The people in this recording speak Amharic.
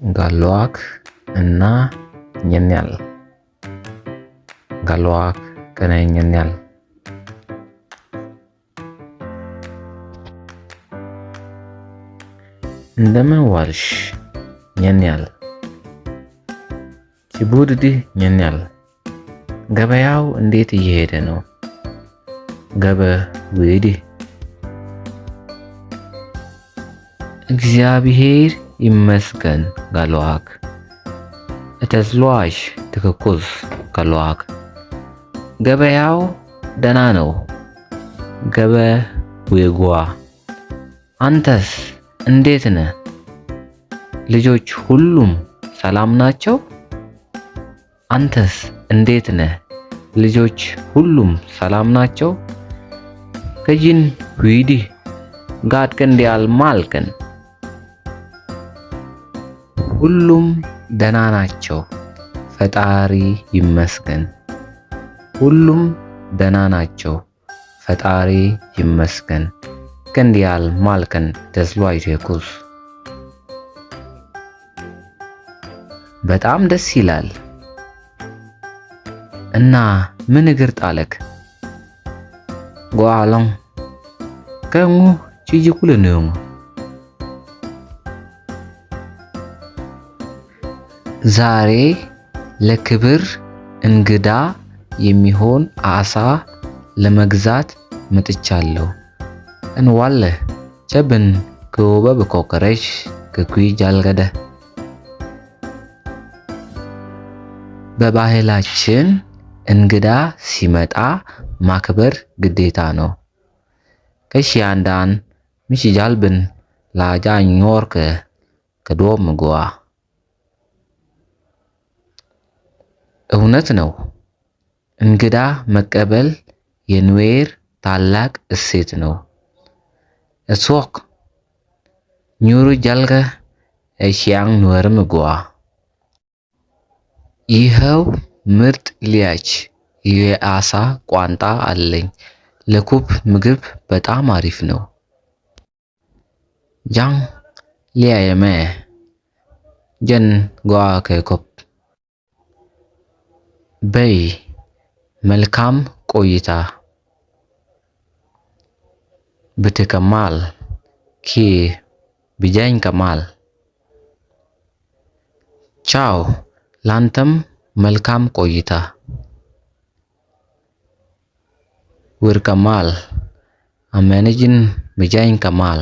ጋሏክ እና ኘኛል ጋሏክ ከነኘኛል እንደምን ዋልሽ ኘኛል ቺቡድዲ ኘኛል ገበያው እንዴት እየሄደ ነው? ገበ ወዲ እግዚአብሔር ይመስገን ጋሏክ እተዝሏሽ ትክኩስ ጋሏክ ገበያው ደና ነው ገበ ወጓ አንተስ እንዴት ነህ? ልጆች ሁሉም ሰላም ናቸው? አንተስ እንዴት ነህ? ልጆች ሁሉም ሰላም ናቸው? ከጂን ዊዲ ጋድከን ዲያል ማልከን ሁሉም ደና ናቸው ፈጣሪ ይመስገን። ሁሉም ደና ናቸው ፈጣሪ ይመስገን። ከንዲያል ማልከን ተስሏይቴኩስ በጣም ደስ ይላል። እና ምን እግር ጣለክ? ጓአሎን ከሙ ቺጂኩልነው ዛሬ ለክብር እንግዳ የሚሆን አሳ ለመግዛት መጥቻለሁ። እንዋለህ ቸብን ከወበብ ኮከረሽ ከኩይ ጃልገደ በባህላችን እንግዳ ሲመጣ ማክበር ግዴታ ነው። ከሺያንዳን ሚሽጃልብን ላጃኞርከ ከዶም ጎዋ እውነት ነው። እንግዳ መቀበል የኑዌር ታላቅ እሴት ነው። እሶክ ኙሩ ጃልገ እሺያን ኑወርም ጎዋ ይኸው ምርጥ ሊያች የአሳ ቋንጣ አለኝ። ለኩብ ምግብ በጣም አሪፍ ነው። ጃን ሊያየመ ጀን ጓ ከኮብ በይ መልካም ቆይታ ብትከማል ኪ ቢጃኝ ከማል ቻው ላንተም መልካም ቆይታ ውር ከማል አመነጅን ቢጃኝ ከማል